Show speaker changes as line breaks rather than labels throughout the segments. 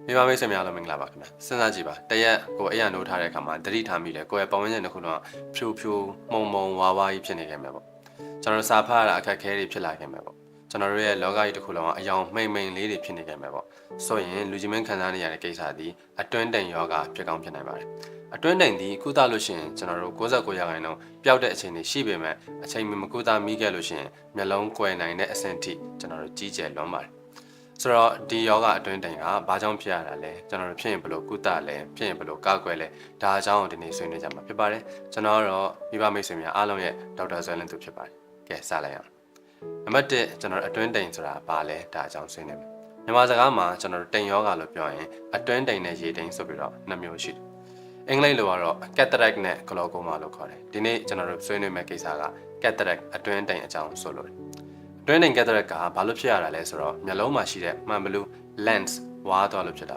မိဘမိတ်ဆွေများလုံးမင်္ဂလာပါခင်ဗျာစဉ်းစားကြည့်ပါတရက်ကိုအဲ့ရနိုးထားတဲ့အခါမှာတတိထားမိတယ်ကိုယ့်ရဲ့ပတ်ဝန်းကျင်တစ်ခုလုံးဖြူဖြူမှုံမှုံဝါဝါကြီးဖြစ်နေခဲ့မှာပေါ့ကျွန်တော်စာဖတ်ရတာအခက်ခဲတွေဖြစ်လာခဲ့မှာပေါ့ကျွန်တော်တို့ရဲ့လောကကြီးတစ်ခုလုံးကအယောင်မှိန်မှိန်လေးတွေဖြစ်နေခဲ့မှာပေါ့ဆိုရင်လူကြီးမင်းခံစားနေရတဲ့ကိစ္စသည်အတွင်းတိမ်ယောဂဖြစ်ကောင်းဖြစ်နိုင်ပါတယ်အတွင်းတိမ်သည်ကုသလို့ရှိရင်ကျွန်တော်တို့69ရာခိုင်နှုန်းပျောက်တဲ့အချိန်တွေရှိပေမဲ့အချိန်မကုသမိခဲ့လို့ရှိရင်မျက်လုံးကွယ်နိုင်တဲ့အဆင့်ထိကျွန်တော်တို့ကြီးကျယ်လွန်ပါတယ်ဆိုတော့ဒီယောဂအတွင်းတိမ်ကဘာကြောင့်ဖြစ်ရတာလဲကျွန်တော်တို့ဖြစ်ရင်ဘယ်လိုကုသလဲဖြစ်ရင်ဘယ်လိုကောက်ွယ်လဲဒါအကြောင်းကိုဒီနေ့ဆွေးနွေးကြမှာဖြစ်ပါတယ်ကျွန်တော်ကတော့မိဘမိတ်ဆွေများအားလုံးရဲ့ဒေါက်တာဇွဲလင်းသူဖြစ်ပါတယ်ကဲစလိုက်အောင်နံပါတ်1ကျွန်တော်အတွင်းတိမ်ဆိုတာဘာလဲဒါအကြောင်းဆွေးနွေးမယ်မြန်မာစကားမှာကျွန်တော်တို့တိမ်ယောဂလို့ပြောရင်အတွင်းတိမ်နဲ့ရေတိမ်ဆိုပြီးတော့နှစ်မျိုးရှိတယ်အင်္ဂလိပ်လိုကတော့ cataract နဲ့ glaucoma လို့ခေါ်တယ်ဒီနေ့ကျွန်တော်တို့ဆွေးနွေးမယ့်ကိစ္စက cataract အတွင်းတိမ်အကြောင်းဆိုလို့အတွင်းတိမ် cataract ကဘာလို့ဖြစ်ရတာလဲဆိုတော့မျက်လုံးမှာရှိတဲ့မှန်ဘလူး lens ဝါးသွားလို့ဖြစ်တ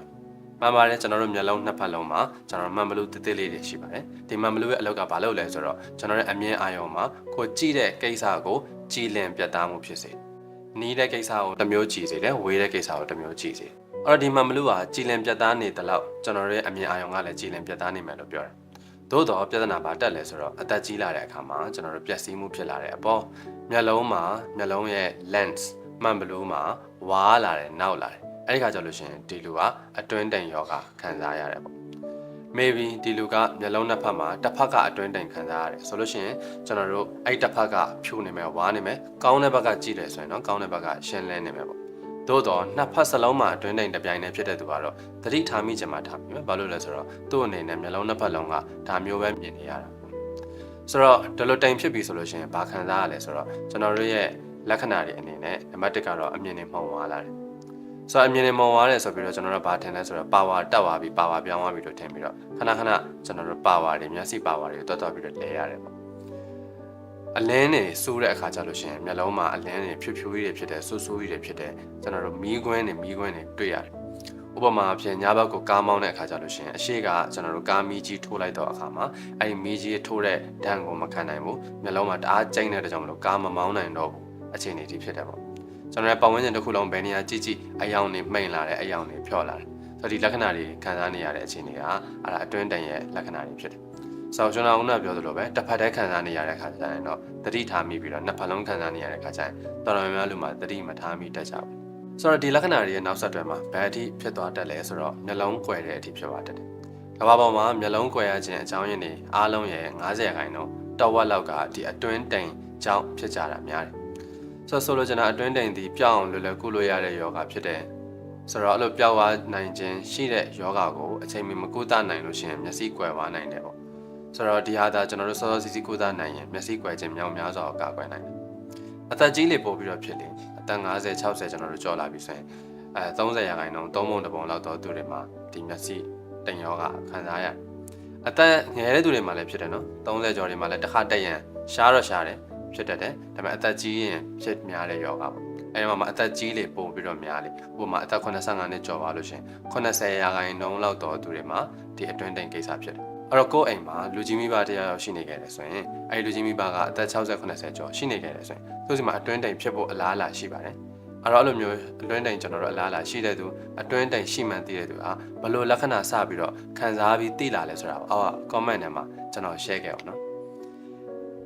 ာမှန်ပါတယ်ကျွန်တော်တို့မျက်လုံးနှစ်ဖက်လုံးမှာကျွန်တော်တို့မှန်ဘလူးတစ်တစ်လေးတွေရှိပါတယ်ဒီမှန်ဘလူးရဲ့အလုပ်ကဘာလုပ်လဲဆိုတော့ကျွန်တော်ရဲ့အမြင်အာရုံမှာကိုကြည့်တဲ့ကိစ္စကိုကြည်လင်ပြတ်သားမှုဖြစ်စေနီးတဲ့ကိစ္စကိုတစ်မျိုးကြည့်စေတယ်ဝေးတဲ့ကိစ္စကိုတစ်မျိုးကြည့်စေအဲ့တော့ဒီမှန်ဘလူးကကြည်လင်ပြတ်သားနေတဲ့လောက်ကျွန်တော်ရဲ့အမြင်အာရုံကလည်းကြည်လင်ပြတ်သားနေမယ်လို့ပြောတယ်သို့တော့ပြဿနာဘာတက်လဲဆိုတော့အသက်ကြီးလာတဲ့အခါမှာကျွန်တော်တို့ပျက်စီးမှုဖြစ်လာတဲ့အပေါ်မျက်လုံးမှာမျက်လုံးရဲ့ lens မှန်ဘလူးမှာဝါးလာတယ်နောက်လာတယ်အဲ့ဒီခါကျလို့ရှိရင်ဒီလူကအတွင်းတိမ်ယောဂခံစားရတယ်ပေါ့ maybe ဒီလူကမျက်လုံးနှစ်ဖက်မှာတစ်ဖက်ကအတွင်းတိမ်ခံစားရတယ်ဆိုလို့ရှိရင်ကျွန်တော်တို့အဲ့တစ်ဖက်ကဖြူနေမယ်ဝါးနေမယ်ကောင်းတဲ့ဘက်ကကြည့်တယ်ဆိုရင်တော့ကောင်းတဲ့ဘက်ကရှင်းလင်းနေမယ်ပေါ့သို့တော့နှစ်ဖက်စလုံးမှာအတွင်းတိမ်တစ်ပြိုင်တည်းဖြစ်တဲ့သူကတော့သတိထားမိချင်မှထားမိမယ်ဘာလို့လဲဆိုတော့သူ့အနေနဲ့မျက်လုံးနှစ်ဖက်လုံးကဒါမျိုးပဲမြင်နေရတာဆိုတော့ဒီလိုတိမ်ဖြစ်ပြီဆိုလို့ရှိရင်ဘာခံစားရလဲဆိုတော့ကျွန်တော်တို့ရဲ့လက္ခဏာတွေအနေနဲ့နံပါတ်1ကတော့အမြင်တွေမှုံသွားလာတယ်ဆိုတော့အမြင်တွေမှုံသွားတယ်ဆိုပြီးတော့ကျွန်တော်တို့ဘာထင်လဲဆိုတော့ပါဝါတက်သွားပြီပါဝါပြောင်းသွားပြီလို့ထင်ပြီးတော့ခဏခဏကျွန်တော်တို့ပါဝါတွေမျက်စိပါဝါတွေတွတ်တွတ်ပြီးတော့လဲရတယ်ပေါ့အလင်းတွေစိုးတဲ့အခါကျလို့ရှိရင်မျက်လုံးမှာအလင်းတွေဖြူဖြူကြီးတွေဖြစ်တယ်ဆူဆူကြီးတွေဖြစ်တယ်ကျွန်တော်တို့မီးခွင်းတွေတွေ့ရတယ်ဥပမာအဖြစ်ညဘက်ကိုကားမောင်းတဲ့အခါကျလို့ရှိရင်အရှိကကျွန်တော်တို့ကားမီးကြီးထိုးလိုက်တော့အခါမှာအဲ့ဒီမီးကြီးထိုးတဲ့ဓာတ်ကိုမခံနိုင်ဘူးမျက်လုံးမှာတအားကျိန်းတဲ့ကြောင့်မလို့ကားမမောင်းနိုင်တော့ဘူးအခြေအနေဒီဖြစ်တယ်ပေါ့ကျွန်တော်ရဲ့ပတ်ဝန်းကျင်တစ်ခုလုံးဘယ်နေရာကြည့်အယောင်တွေမှိန်လာတယ်အယောင်တွေဖြော့လာတယ်ဆိုတော့ဒီလက္ခဏာတွေခံစားနေရတဲ့အခြေအနေကအဲ့ဒါအတွင်းတိမ်ရဲ့လက္ခဏာတွေဖြစ်တယ်ဆောင်းကျွန်တော်ကပြောသလိုပဲတစ်ဖက်တည်းခံစားနေရတဲ့အခါကျရင်တော့သတိထားမိပြီးတော့နှစ်ဖက်လုံးခံစားနေရတဲ့အခါကျရင်တော်တော်များများလူမှာသတိမထားမိတတ်ကြဘူးဆိုတော့ဒီလက္ခဏာတွေရဲ့နောက်ဆက်တွဲမှာဘယ်အထိဖြစ်သွားတတ်လဲဆိုတော့မျက်လုံးကွယ်တဲ့အထိဖြစ်သွားတတ်တယ်ကမ္ဘာပေါ်မှာမျက်လုံးကွယ်ရခြင်းအကြောင်းရင်းတွေအားလုံးရဲ့90%ခိုင်နှုန်းတော်ဝက်လောက်ကဒီအတွင်းတိမ်ကြောင့်ဖြစ်ကြတာများတယ်ဆိုလိုချင်တာအတွင်းတိမ်ဒီပြောင်းလွယ်လွယ်ကုလို့ရတဲ့ယောဂဖြစ်တယ်ဆိုတော့အဲ့လိုပြောင်းသွားနိုင်ခြင်းရှိတဲ့ယောဂကိုအချိန်မီမကုသနိုင်လို့ရှိရင်မျက်စိကွယ်သွားနိုင်တယ်ပေါ့ဆိုတော့ဒီဟာသာကျွန်တော်တို့စောစောစီးစီးကုသနိုင်ရင်မျက်စိကွယ်ခြင်းမြောက်များစွာကိုကာကွယ်နိုင်တယ်အသက်ကြီးလေပို့ပြီးတော့ဖြစ်လေအသက်50 60ကျွန်တော်တို့ကြော်လာပြီဆိုရင်30%ခိုင်နှုန်း3ပုံ1ပုံလောက်တော့သူတွေမှာဒီမျက်စိတိမ်ယောဂခံစားရတယ်အသက်ငယ်တဲ့သူတွေမှာလည်းဖြစ်တယ်နော်30ကျော်တွေမှာလည်းတစ်ခါတက်ရန်ရှားတော့ရှားတယ်ဖြစ်တတ်တယ်ဒါပေမဲ့အသက်ကြီးရင်ဖြစ်များတဲ့ယောဂပေါ့အဲဒီမှာအသက်ကြီးလေပို့ပြီးတော့များလေဥပမာအသက်85နှစ်ကျော်ပါလို့ရှင်80%လောက်တော့သူတွေမှာဒီအတွင်းတိမ်ကိစ္စဖြစ်တယ်အဲ့တော့ကိုယ့်အိမ်မှာလူကြီးမိဘတရားရောက်ရှိနေခဲ့တယ်ဆိုရင်အဲ့ဒီလူကြီးမိဘကအသက်60 90ကျော်ရှိနေခဲ့တယ်ဆိုရင်သူ့စီမှာအတွင်းတိမ်ဖြစ်ဖို့အလားအလာရှိပါတယ်အဲ့တော့အဲ့လိုမျိုးအတွင်းတိမ်ကျွန်တော်တို့အလားအလာရှိတဲ့သူအတွင်းတိမ်ရှိမှန်သိတဲ့သူဟာဘယ်လိုလက္ခဏာစပြီးတော့ခံစားပြီးသိလာလဲဆိုတာအောက် comment ထဲမှာကျွန်တော် share ခဲ့အောင်နော်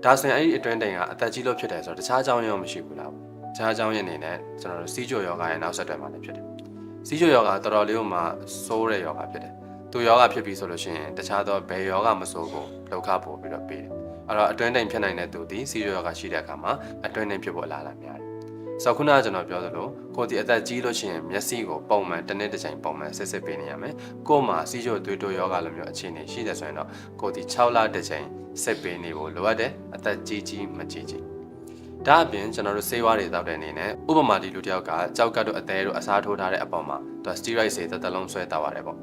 ဒါဆိုရင်အဲ့ဒီအတွင်းတိမ်ကအသက်ကြီးလို့ဖြစ်တယ်ဆိုတော့တခြားအကြောင်းရင်းမရှိဘူးလားတခြားအကြောင်းရင်းနေနဲ့ကျွန်တော်တို့စီးကြိုယောဂရဲ့နောက်ဆက်တွဲမှာလည်းဖြစ်တယ်စီးကြိုယောဂတော်တော်လေးကမှစိုးတဲ့ယောဂဖြစ်တယ်သူယောဂဖြစ်ပြီးဆိုလို့ရှိရင်တခြားသောဘယ်ယောဂမဆိုကိုလောက်ခပို့ပြီးတော့ပေးတယ်အဲ့တော့အတွင်းတိမ်ဖြစ်နိုင်တဲ့သူဒီစီးကြိုယောဂရှိတဲ့အခါမှာအတွင်းတိမ်ဖြစ်ဖို့အလားအလာများတယ်ဆိုတော့ခုနကကျွန်တော်ပြောသလိုကိုဒီအသက်ကြီးလို့ရှိရင်မျက်စိကိုပုံမှန်တစ်နေ့တစ်ချိန်ပုံမှန်စစ်ပေးနေရမယ်ကို့မှာစီးကြိုသွေးတိုးယောဂလိုမျိုးအခြေအနေရှိတယ်ဆိုရင်တော့ကိုဒီ6လတစ်ချိန်စစ်ပေးနေဖို့လိုအပ်တယ်အသက်ကြီးမကြီးဒါအပြင်ကျွန်တော်တို့ဆေးဝါးတွေတောက်တဲ့အနေနဲ့ဥပမာဒီလူတယောက်ကကြောက်ကတ်တို့အသေးတို့အစားထိုးထားတဲ့အပေါ်မှာသူစတီရိုက်ဆေးတစ်လုံးဆွဲတောက်ရတယ်ပေါ့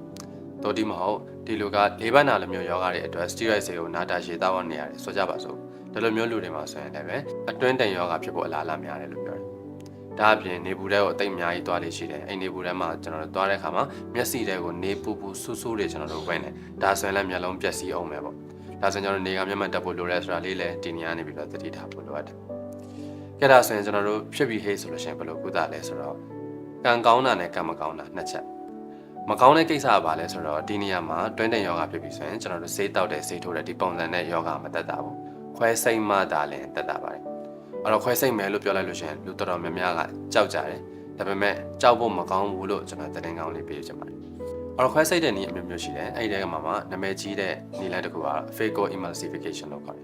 တို့ဒီမဟုတ်ဒီလူကလေးပတ်နာလိုမျိုးယောဂတွေအတွက်စတီရိုက်ဆေးကိုနာတာရှည်တောက်နေရတယ်ဆိုကြပါစို့ဒီလိုမျိုးလူတွေမှာဆိုရင်လည်းပဲအတွင်းတိမ်ယောဂဖြစ်ဖို့အလားအလာများတယ်လို့ပြောတယ်ဒါအပြင်နေပူတဲ့ကိုအသိအများကြီးသွားလေရှိတယ်အဲ့နေပူထဲမှာကျွန်တော်တို့သွားတဲ့အခါမှာမျက်စိတွေကိုနေပူပူဆူဆူတွေကျွန်တော်တို့ဝင်တယ်ဒါဆိုရင်လည်းမျက်လုံးပျက်စီးအောင်ပဲပေါ့ဒါဆိုရင်ကျွန်တော်နေကမျက်မှန်တက်ဖို့လိုရဲဆိုတာလေးလည်းဒီနေရာနေပြီးတော့သတိထားဖို့လိုအပ်တယ်ကဲဒါဆိုရင်ကျွန်တော်တို့ဖြစ်ပြီးဟေးဆိုလို့ရှိရင်ဘယ်လိုကုသလဲဆိုတော့ကံကောင်းတာနဲ့ကံမကောင်းတာနှစ်ချက် မကောင်းတဲ့ကိစ္စကဘာလဲဆိုတော့ဒီနေရာမှာတွင်းတင်ယောဂဖြစ်ပြီဆိုရင်ကျွန်တော်တို့ဆေးတောက်တဲ့ဆေးထိုးတဲ့ဒီပုံစံနဲ့ယောဂမတက်တာဘူးခွဲစိတ်မှသာလည်းတက်တာပါတယ်အဲ့တော့ခွဲစိတ်မယ်လို့ပြောလိုက်လို့ရှိရင်လူတော်တော်များများကကြောက်ကြတယ်ဒါပေမဲ့ကြောက်ဖို့မကောင်းဘူးလို့ကျွန်တော်သတင်းကောင်းလေးပေးချင်ပါတယ်အဲ့တော့ခွဲစိတ်တဲ့နည်းအမျိုးမျိုးရှိတယ်အဲ့ဒီထဲမှာနာမည်ကြီးတဲ့နည်းလမ်းတစ်ခုက phaco emulsification လို့ခေါ်တယ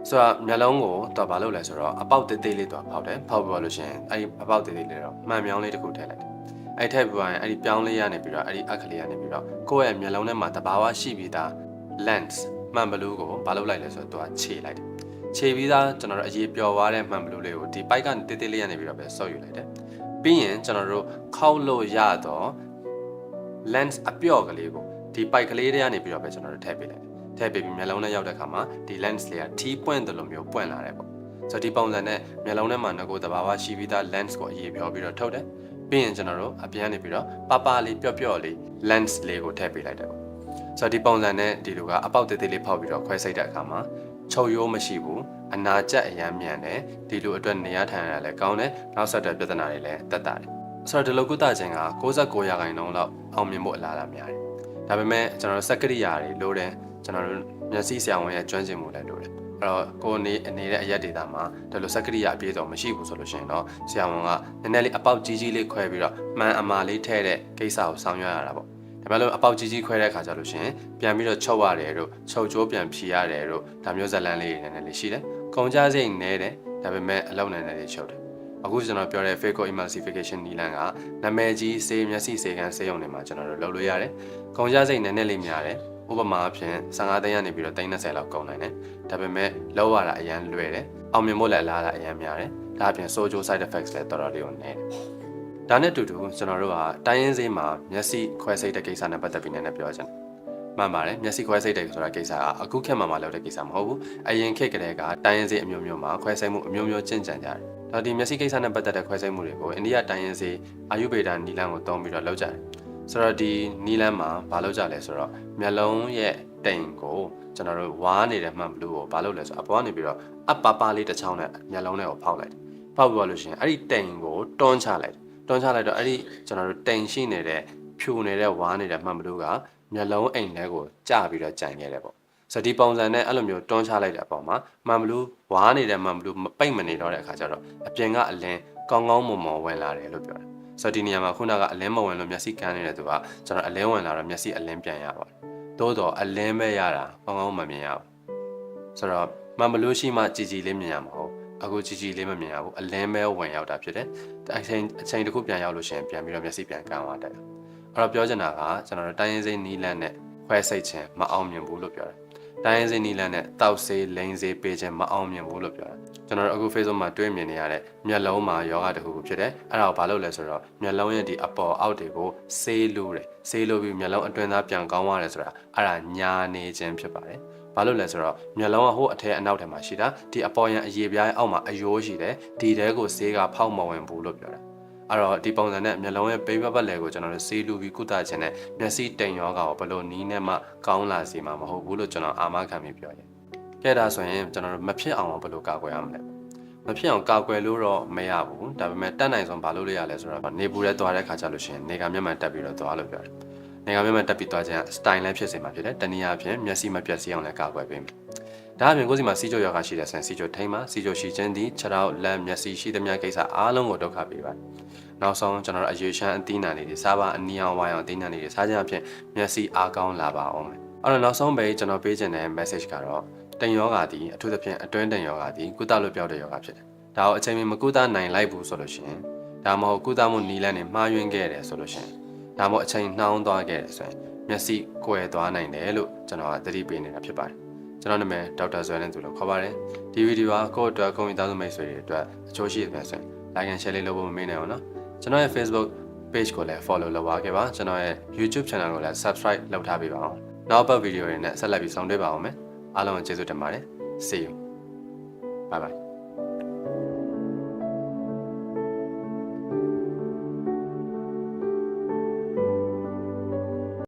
်ဆိုတော့မျက်လုံးကိုတော့ဘာလုပ်လဲဆိုတော့အပေါက်သေးသေးလေးတော့ဖောက်တယ်ဖောက်ပြီးလို့ရှိရင်အဲ့ဒီအပေါက်သေးသေးလေးတော့မှန်မြောင်းလေးတစ်ခုထည့်လိုက်တယ်အဲ့ထည့်ပြီးရင်အဲ့ဒီပြောင်းလေးရနေပြီးတော့အဲ့ဒီအခလေးရနေပြီးတော့ကိုယ့်ရဲ့မျက်လုံးထဲမှာတဘာဝရှိပြီးသား lens မှန်ဘလူးကိုဘာလုပ်လိုက်လဲဆိုတော့သူကခြေလိုက်တယ်ခြေပြီးသားကျွန်တော်တို့အရေးပျော်သွားတဲ့မှန်ဘလူးလေးကိုဒီပိုက်ကနေတေးသေးလေးရနေပြီးတော့ပဲဆော့ယူလိုက်တယ်ပြီးရင်ကျွန်တော်တို့ခောက်လို့ရတော့ lens အပျော့ကလေးကိုဒီပိုက်ကလေးတွေကနေပြီးတော့ပဲကျွန်တော်တို့ထည့်ပေးလိုက်တယ်ထည့်ပေးပြီးမျက်လုံးနဲ့ရောက်တဲ့အခါမှာဒီ lens လေးကထီးပွင့်တယ်လို့မျိုးပွင့်လာတယ်ပေါ့ဆိုတော့ဒီပုံစံနဲ့မျက်လုံးထဲမှာငကိုတဘာဝရှိပြီးသား lens ကိုအရေးပျော်ပြီးတော့ထုတ်တယ်ပြီးရင်ကျွန်တော်တို့အပြန်နေပြီးတော့ပပလေးပျော့ပျော့လေး lens လေးကိုထည့်ပေးလိုက်တယ်ပေါ့ဆိုတော့ဒီပုံစံနဲ့ဒီလိုကအပေါက်သေးသေးလေးဖောက်ပြီးတော့ခွဲစိတ်တဲ့အခါမှာချုပ်ရိုးမရှိဘူးအနာကျက်အရမ်းမြန်တယ်ဒီလိုအတွက်နေရထိုင်ရတာလည်းကောင်းတယ်နောက်ဆက်တွဲပြဿနာတွေလည်းတက်တာတယ်ဆိုတော့ဒီလိုကုသခြင်းက69%လောက်အောင်မြင်ဖို့အလားအလာများတယ်ဒါပေမဲ့ကျွန်တော်တို့စက်ကရိယာတွေလိုတယ်ကျွန်တော်တို့မျက်စိဆရာဝန်ရဲ့ကျွမ်းကျင်မှုလည်းလိုတယ်အဲ့တော့ကိုယ်နေတဲ့အရက်ဒေတာမှာဒီလိုစက်ကရိယာအပြည့်စုံမရှိဘူးဆိုလို့ရှိရင်တော့ဆရာဝန်ကနည်းနည်းလေးအပေါက်ကြီးကြီးလေးခွဲပြီးတော့မှန်အမာလေးထည့်တဲ့ကိစ္စကိုဆောင်ရွက်ရတာပေါ့ဒါပေမဲ့လို့အပေါက်ကြီးကြီးခွဲတဲ့အခါကျလို့ရှိရင်ပြန်ပြီးတော့ချုပ်ရတယ်တို့ချုပ်ကျိုးပြန်ဖြီရတယ်တို့ဒါမျိုးဇလန်းလေးတွေနည်းနည်းလေးရှိတယ်ကုန်ကြစိတ်နဲတယ်ဒါပေမဲ့အလုံးနည်းနည်းလေးချုပ်တယ်အခုကျွန်တော်ပြောတဲ့ phaco emulsification နည်းလမ်းကနာမည်ကြီးဆေးမျက်စိဆေးကန်းဆေးရုံတွေမှာကျွန်တော်တို့လုပ်လို့ရတယ်ကုန်ကြစိတ်နည်းနည်းလေးများတယ်ဥပမာအဖြစ်15သိန်းကနေပြီးတော့30လောက်ကုန်နိုင်တယ်ဒါပေမဲ့လောက်ရတာအရန်လွယ်တယ်အောင်မြင်ဖို့လည်းအလားအရန်များတယ်ဒါအပြင် social side effects လည်းတော်တော်လေးကိုနည်းတယ်ဒါနဲ့တူတူကျွန်တော်တို့ကတိုင်းရင်းဆေးမှာမျက်စိခွဲစိတ်တဲ့ကိစ္စနဲ့ပတ်သက်ပြီးနည်းနည်းပြောချင်တယ်မှန်ပါတယ်မျက်စိခွဲစိတ်တဲ့ဆိုတာကိစ္စကအခုခေတ်မှာလုပ်တဲ့ကိစ္စမဟုတ်ဘူးအရင်ခေတ်ကတည်းကတိုင်းရင်းဆေးအမျိုးမျိုးမှာခွဲစိတ်မှုအမျိုးမျိုးကျင့်ကြံကြတယ်ဒါဒီမျက်စိကိစ္စနဲ့ပတ်သက်တဲ့ခွဲစိတ်မှုတွေကိုအိန္ဒိယတိုင်းရင်းဆေးအာယုဗေဒနီလန်းကိုသုံးပြီးတော့လုပ်ကြတယ်ဆိုတော့ဒီနီလန်းမှာဘာလုပ်ကြလဲဆိုတော့မျက်လုံးရဲ့တိမ်ကိုကျွန်တော်တို့ဝါးနေတဲ့မှန်ဘလူးကိုဘာလုပ်လဲဆိုတော့အပေါ်ကနေပြီးတော့အပပလေးတစ်ချောင်းနဲ့မျက်လုံးထဲကိုဖောက်လိုက်တယ်ဖောက်ပြီးလို့ရှိရင်အဲ့ဒီတိမ်ကိုတွန်းချလိုက်တော့အဲ့ဒီကျွန်တော်တို့တိမ်ရှိနေတဲ့ဖြူနေတဲ့ဝါးနေတဲ့မှန်ဘလူးကမျက်လုံးအိမ်ထဲကိုကျပြီးတော့ကြံခဲ့တယ်ပေါ့ဆိုတော့ဒီပုံစံနဲ့အဲ့လိုမျိုးတွန်းချလိုက်တဲ့အပေါ်မှာမှန်ဘလူးဝါးနေတဲ့မှန်ဘလူးပိတ်မနေတော့တဲ့အခါကျတော့အပြင်ကအလင်းကောင်းကောင်းမွန်မွန်ဝင်လာတယ်လို့ပြောတယ်ဆိုတော့ဒီနေရာမှာခုနကအလင်းမဝင်လို့မျက်စိကန်းနေတဲ့သူကကျွန်တော်အလင်းဝင်လာတော့မျက်စိအလင်းပြန်ရပါတယ်သို့တော့အလင်းပဲရတာကောင်းကောင်းမမြင်ရဘူးဆိုတော့မှန်ဘလူးရှိမှကြည်ကြည်လေးမြင်ရမှာဟုတ်အခုကြည်ကြည်လေးမမြင်ရဘူးအလင်းပဲဝင်ရောက်တာဖြစ်တယ်အချိန်တစ်ခုပြန်ရောက်လို့ရှိရင်ပြန်ပြီးတော့မျက်စိပြန်ကန်းသွားတယ်အဲ့တော့ပြောချင်တာကကျွန်တော်တို့တိုင်းရင်းစိနီးလန်းနဲ့ခွဲစိတ်ခြင်းမအောင်မြင်ဘူးလို့ပြောတယ်တိုင်းရင်းစိနီးလန်းနဲ့တောက်ဆေးလိန်ဆေးပေးခြင်းမအောင်မြင်ဘူးလို့ပြောတယ်ကျွန်တော်တို့အခု Facebook မှာတွေ့မြင်နေရတဲ့မျက်လုံးမှာယောဂတစ်ခုဖြစ်တယ်အဲ့ဒါကိုဘာလုပ်လဲဆိုတော့မျက်လုံးရဲ့ဒီအပေါ်အောက်တွေကိုဆေးလို့တယ်ဆေးလို့ပြီးမျက်လုံးအတွင်းသားပြန်ကောင်းသွားတယ်ဆိုတာအဲ့ဒါညာနေခြင်းဖြစ်ပါတယ်ဘာလို့လဲဆိုတော့မျက်လုံးကဟိုအထက်အနောက်ထဲမှာရှိတာဒီအပေါ်ရန်အရေပြားရဲ့အောက်မှာအယိုးရှိတယ်ဒီတဲကိုဆေးကဖောက်မဝင်ဘူးလို့ပြောတာအဲ့တော့ဒီပုံစံနဲ့မျက်လုံးရဲ့ဘေးပတ်လည်ကိုကျွန်တော်တို့ဆေးလူပြီးကုသခြင်းနဲ့မျက်စိတိမ်ယောဂါကိုဘယ်လိုနီးနဲ့မှကောင်းလာစေမှာမဟုတ်ဘူးလို့ကျွန်တော်အာမခံပြီးပြောရင်ကဲဒါဆိုရင်ကျွန်တော်တို့မဖြစ်အောင်ဘယ်လိုကာကွယ်ရမလဲမဖြစ်အောင်ကာကွယ်လို့တော့မရဘူးဒါပေမဲ့တတ်နိုင်ဆုံးဘာလုပ်လို့ရလဲဆိုတော့နေပူရဲသွားတဲ့ခါကျလို့ရှိရင်နေကမျက်မှန်တက်ပြီးတော့သွားလို့ပြောတယ်နေကမျက်မှန်တက်ပြီးသွားခြင်းက style လည်းဖြစ်စေမှာဖြစ်တယ်တနည်းအားဖြင့်မျက်စိမပြတ်စေအောင်လည်းကာကွယ်ပေးမယ်ဒါအပြင်ကိုယ်စီမှာစီးကျိုယောဂရှိတဲ့ဆန်စီးကျိုထိမ်းမှာစီးကျိုရှိခြင်းသည်ခြေထောက်လက်မျက်စိရှိသမျှကိစ္စအားလုံးကိုဒုက္ခပေးပါတယ်နောက်ဆုံးကျွန်တော်တို့အရွေရှမ်းအသီးနှံလေးတွေစားပါအနီအောင်ဝိုင်းအောင်အသီးနှံလေးတွေစားခြင်းအဖြစ်မျက်စိအားကောင်းလာပါအောင်မယ်အဲ့တော့နောက်ဆုံးပဲကျွန်တော်ပေးခြင်းတဲ့ message ကတော့တိမ်ယောဂါသည်အထူးသဖြင့်အတွင်းတိမ်ယောဂါသည်ကုသလို့ပြောတဲ့ယောဂါဖြစ်တယ်ဒါကိုအချိန်မီမကုသနိုင်လိုက်ဘူးဆိုလို့ရှိရင်ဒါမှမဟုတ်ကုသမှုနည်းလမ်းတွေမှားယွင်းခဲ့တယ်ဆိုလို့ရှိရင်ဒါမှမဟုတ်အချိန်နှောင်းသွားခဲ့တယ်ဆိုရင်မျက်စိကွယ်သွားနိုင်တယ်လို့ကျွန်တော်ကသတိပေးနေတာဖြစ်ပါတယ်ကျွန်တော်နာမည်ဒေါက်တာဇွဲလင်းသူလို့ခေါ်ပါတယ်ဒီဗီဒီယိုကကိုယ့်အတွက်ကိုယ့်မိသားစုမိတ်ဆွေတွေအတွက်အကျိုးရှိတယ်ဆိုရင် like and share လေးလုပ်ဖို့မမေ့နိုင်အောင်နော်ကျွန်တော်ရဲ့ Facebook page ကိုလည်း follow လုပ်ပါခဲ့ပါကျွန်တော်ရဲ့ YouTube channel ကိုလည်း subscribe လုပ်ထားပေးပါအောင်နောက်ပတ်ဗီဒီယိုတွေနဲ့ဆက်လက်ပြီးဆောင်တွေ့ပါအောင်မယ်အားလုံးကိုကျေးဇူးတင်ပါတယ် see you bye bye